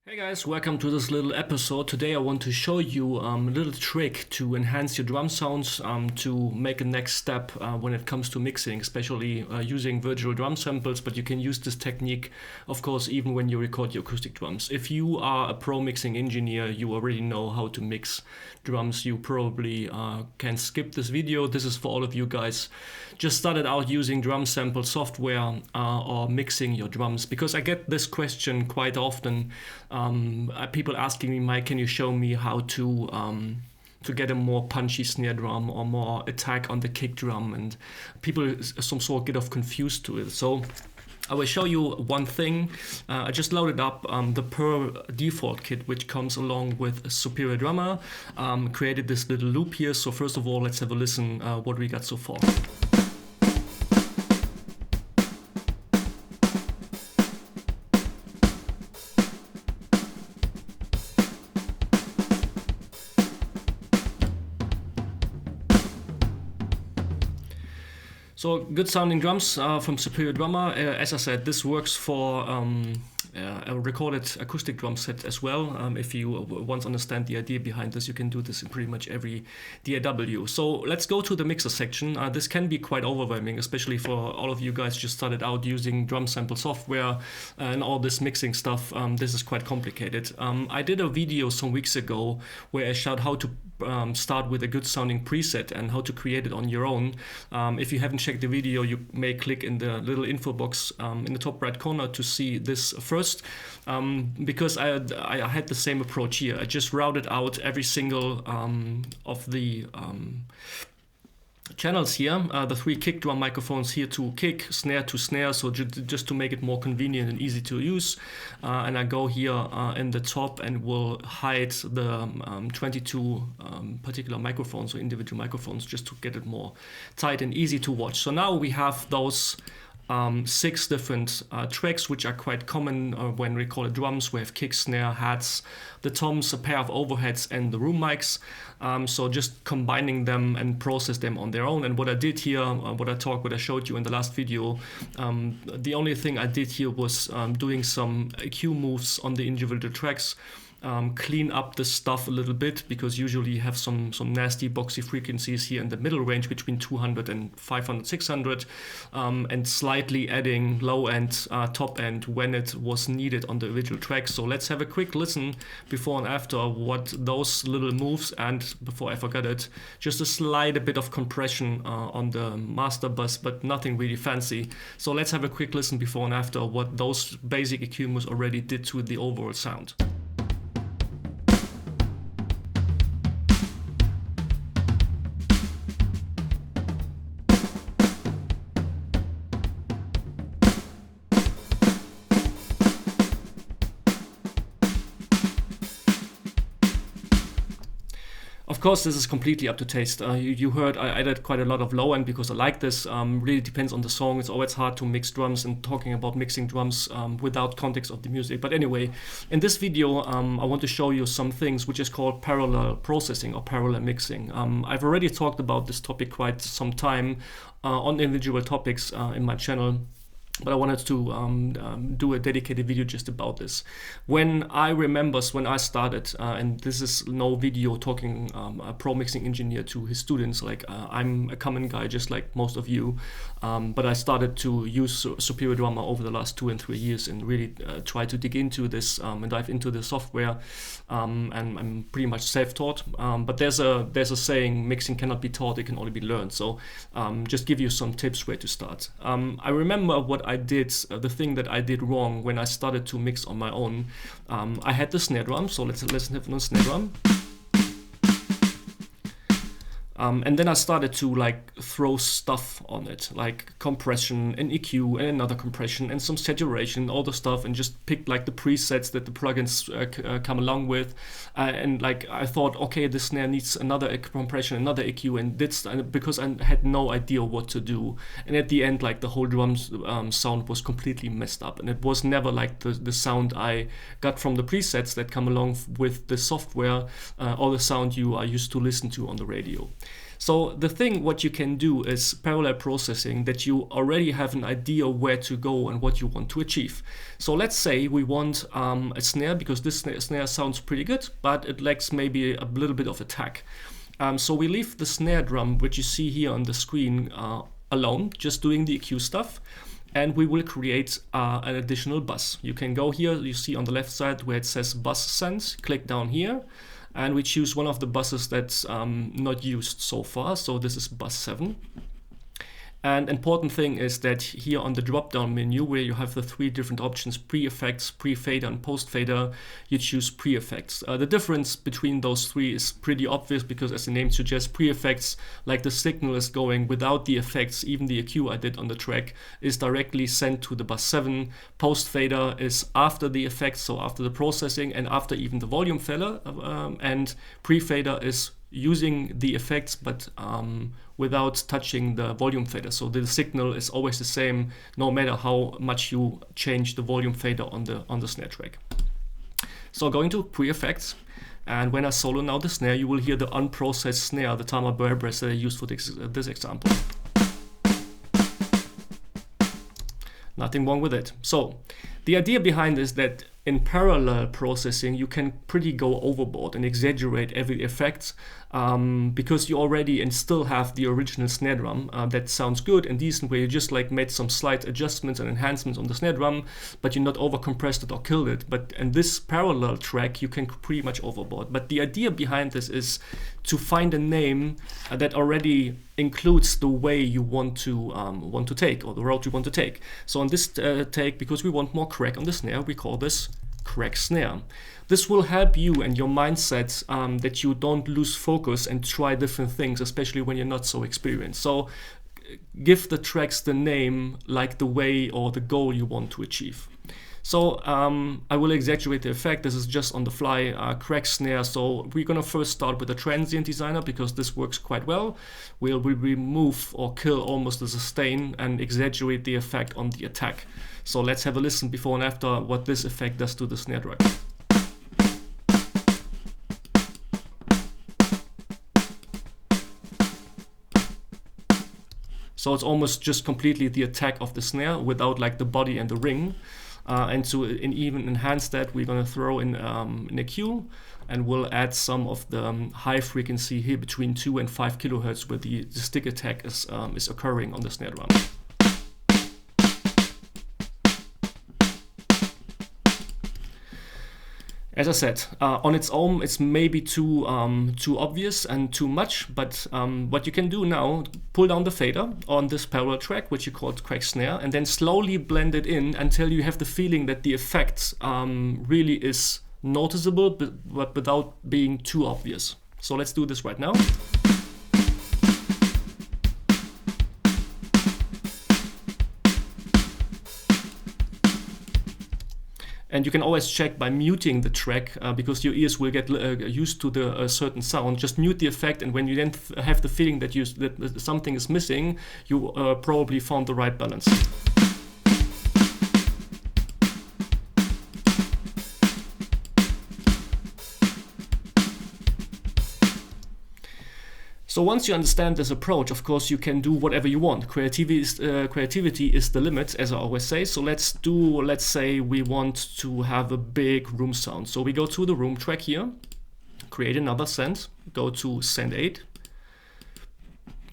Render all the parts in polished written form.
Hey guys, welcome to this little episode. Today I want to show you a little trick to enhance your drum sounds, to make a next step when it comes to mixing, especially using virtual drum samples, but you can use this technique, of course, even when you record your acoustic drums. If you are a pro mixing engineer, you already know how to mix drums. You probably can skip this video. This is for all of you guys just started out using drum sample software or mixing your drums, because I get this question quite often. People asking me, Mike, can you show me how to get a more punchy snare drum or more attack on the kick drum? And people some sort get off confused to it. So I will show you one thing. I just loaded up the per default kit, which comes along with Superior Drummer. Created this little loop here. So first of all, let's have a listen what we got so far. So good sounding drums from Superior Drummer. As I said, this works for a recorded acoustic drum set as well. If you want to understand the idea behind this, you can do this in pretty much every DAW. So let's go to the mixer section. This can be quite overwhelming, especially for all of you guys just started out using drum sample software and all this mixing stuff. This is quite complicated. I did a video some weeks ago where I showed how to start with a good sounding preset and how to create it on your own. If you haven't checked the video, you may click in the little info box in the top right corner to see this first, because I had the same approach here. I just routed out every single of the channels here, the three kick drum microphones here to kick, snare to snare, so just to make it more convenient and easy to use. And I go here in the top and will hide the 22 particular microphones or individual microphones, just to get it more tight and easy to watch. So now we have those 6 different tracks, which are quite common when recorded drums. We have kick, snare, hats, the toms, a pair of overheads, and the room mics. So just combining them and process them on their own. And what I did here, what I showed you in the last video, the only thing I did here was doing some EQ moves on the individual tracks. Clean up the stuff a little bit, because usually you have some nasty boxy frequencies here in the middle range between 200 and 500, 600, and slightly adding low end, top end when it was needed on the original track. So let's have a quick listen before and after what those little moves, and before I forget it, just a slight bit of compression on the master bus, but nothing really fancy. So let's have a quick listen before and after what those basic EQ moves already did to the overall sound. Of course, this is completely up to taste. You heard I added quite a lot of low end because I like this. Really depends on the song. It's always hard to mix drums and talking about mixing drums without context of the music. But anyway, in this video, I want to show you some things which is called parallel processing or parallel mixing. I've already talked about this topic quite some time on individual topics in my channel. But I wanted to do a dedicated video just about this. When I started, and this is no video talking a pro mixing engineer to his students, like I'm a common guy just like most of you, but I started to use Superior Drummer over the last 2 and 3 years and really try to dig into this and dive into the software, and I'm pretty much self-taught, but there's a saying, mixing cannot be taught, it can only be learned. So just give you some tips where to start. I remember what I did, the thing that I did wrong when I started to mix on my own. I had the snare drum, so let's have a snare drum. And then I started to like throw stuff on it, like compression and EQ and another compression and some saturation, all the stuff, and just picked like the presets that the plugins come along with. And like I thought, okay, this snare needs another compression, another EQ, and this, because I had no idea what to do. And at the end, like the whole drum sound was completely messed up, and it was never like the sound I got from the presets that come along with the software or the sound you are used to listen to on the radio. So the thing what you can do is parallel processing, that you already have an idea where to go and what you want to achieve. So let's say we want a snare, because this snare sounds pretty good, but it lacks maybe a little bit of attack. So we leave the snare drum, which you see here on the screen, alone, just doing the EQ stuff. And we will create an additional bus. You can go here, you see on the left side where it says bus send, click down here, and we choose one of the buses that's not used so far. So this is bus 7. And important thing is that here on the drop-down menu, where you have the 3 different options, pre-effects, pre-fader, and post-fader, you choose pre-effects. The difference between those 3 is pretty obvious, because as the name suggests, pre-effects, like the signal is going without the effects, even the EQ I did on the track, is directly sent to the bus 7. Post-fader is after the effects, so after the processing and after even the volume fader, and pre-fader is using the effects, but without touching the volume fader. So the signal is always the same, no matter how much you change the volume fader on the snare track. So going to pre-effects, and when I solo now the snare, you will hear the unprocessed snare, the Tama Burr Brass that I used for this example. Nothing wrong with it. So the idea behind is that in parallel processing, you can pretty go overboard and exaggerate every effect, because you already and still have the original snare drum that sounds good and decent, where you just like made some slight adjustments and enhancements on the snare drum, but you're not over compressed it or killed it. But in this parallel track, you can pretty much overboard. But the idea behind this is to find a name that already includes the way you want to take, or the road you want to take. So on this take, because we want more crack on the snare, we call this crack snare. This will help you and your mindset, that you don't lose focus and try different things, especially when you're not so experienced. So give the tracks the name like the way or the goal you want to achieve. So I will exaggerate the effect. This is just on the fly, crack snare. So we're gonna first start with the transient designer, because this works quite well. We'll remove or kill almost the sustain and exaggerate the effect on the attack. So let's have a listen before and after what this effect does to the snare drum. So it's almost just completely the attack of the snare without like the body and the ring. And to even enhance that, we're going to throw in an EQ, and we'll add some of the high frequency here between 2 and 5 kilohertz, where the stick attack is occurring on the snare drum. As I said, on its own, it's maybe too obvious and too much, but what you can do now, pull down the fader on this parallel track, which you called crack snare, and then slowly blend it in until you have the feeling that the effect really is noticeable, but without being too obvious. So let's do this right now. And you can always check by muting the track, because your ears will get used to the certain sound. Just mute the effect, and when you then have the feeling that that something is missing, you probably found the right balance. So once you understand this approach, of course, you can do whatever you want. Creativity is the limit, as I always say. So let's say we want to have a big room sound. So we go to the room track here, create another send, go to send 8,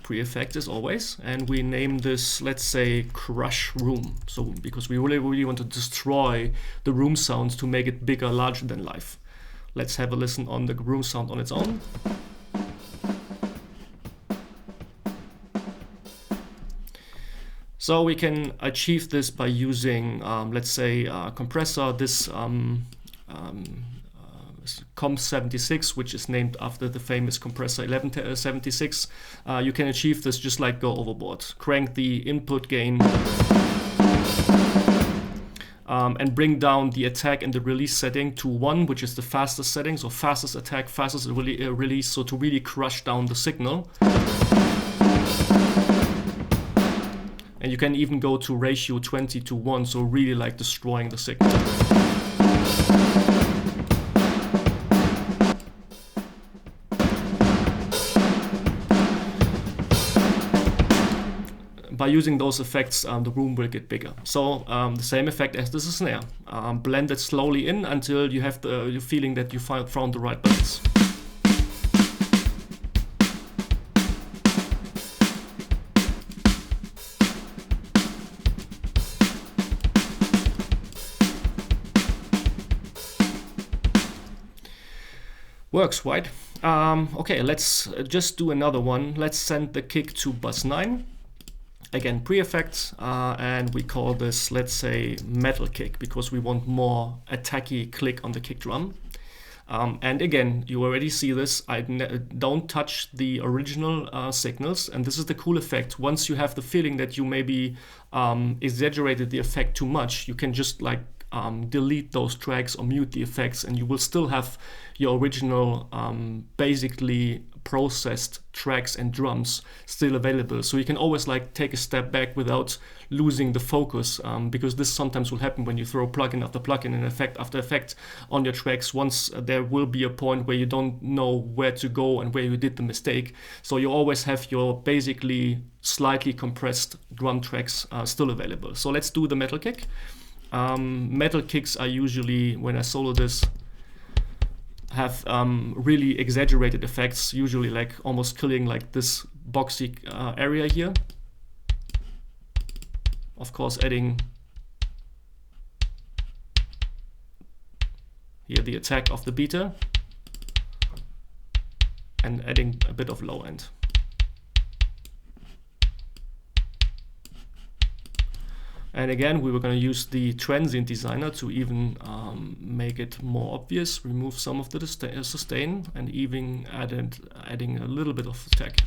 pre-effect as always, and we name this, let's say, crush room. So because we really want to destroy the room sounds to make it bigger, larger than life. Let's have a listen on the room sound on its own. So we can achieve this by using, let's say, Compressor, this COM76, which is named after the famous Compressor 1176. You can achieve this just like go overboard. Crank the input gain and bring down the attack and the release setting to 1, which is the fastest setting, so fastest attack, fastest release, so to really crush down the signal. And you can even go to ratio 20:1, so really like destroying the signal. by using those effects, the room will get bigger. So the same effect as this snare. Blend it slowly in until you have the feeling that you found the right balance. Works, right? Okay, let's just do another one. Let's send the kick to bus 9. Again, pre-effects, and we call this, let's say, metal kick, because we want more attacky click on the kick drum. And again, you already see this. I don't touch the original signals, and this is the cool effect. Once you have the feeling that you maybe exaggerated the effect too much, you can just like delete those tracks or mute the effects, and you will still have your original basically processed tracks and drums still available. So you can always like take a step back without losing the focus, because this sometimes will happen when you throw plugin after plugin and effect after effect on your tracks. Once there will be a point where you don't know where to go and where you did the mistake. So you always have your basically slightly compressed drum tracks still available. So let's do the metal kick. Metal kicks are usually, when I solo this, have really exaggerated effects, usually like almost killing like this boxy area here. Of course, adding here the attack of the beater and adding a bit of low end. And again, we were going to use the transient designer to even make it more obvious, remove some of the sustain, and even adding a little bit of attack.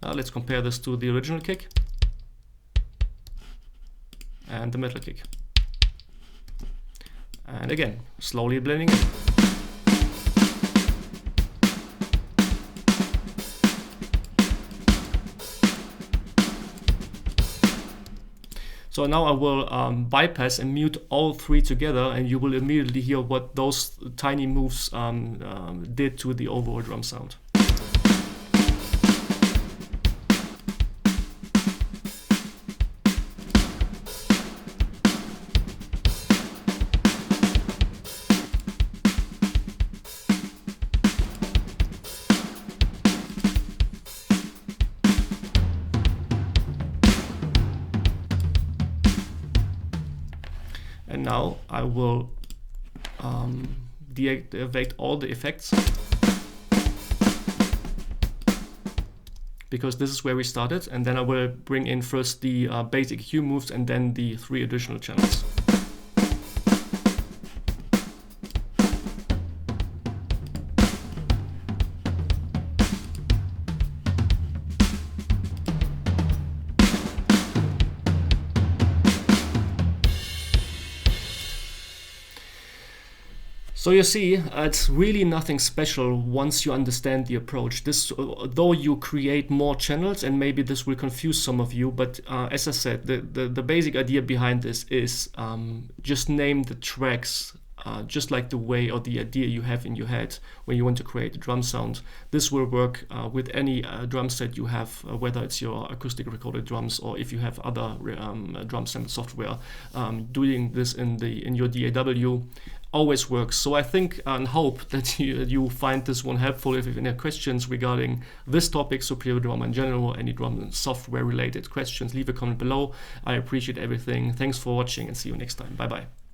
Now let's compare this to the original kick and the metal kick. And again, slowly blending in. So now I will bypass and mute all three together, and you will immediately hear what those tiny moves did to the overall drum sound. And now I will deactivate all the effects, because this is where we started, and then I will bring in first the basic EQ moves and then the 3 additional channels. So you see, it's really nothing special once you understand the approach. This, though you create more channels, and maybe this will confuse some of you, but as I said, the basic idea behind this is just name the tracks just like the way or the idea you have in your head when you want to create a drum sound. This will work with any drum set you have, whether it's your acoustic recorded drums or if you have other drum sample software. Doing this in your DAW always works. So I think and hope that you find this one helpful. If you have any questions regarding this topic, Superior Drum in general, any drum software related questions, leave a comment below. I appreciate everything. Thanks for watching and see you next time. Bye bye.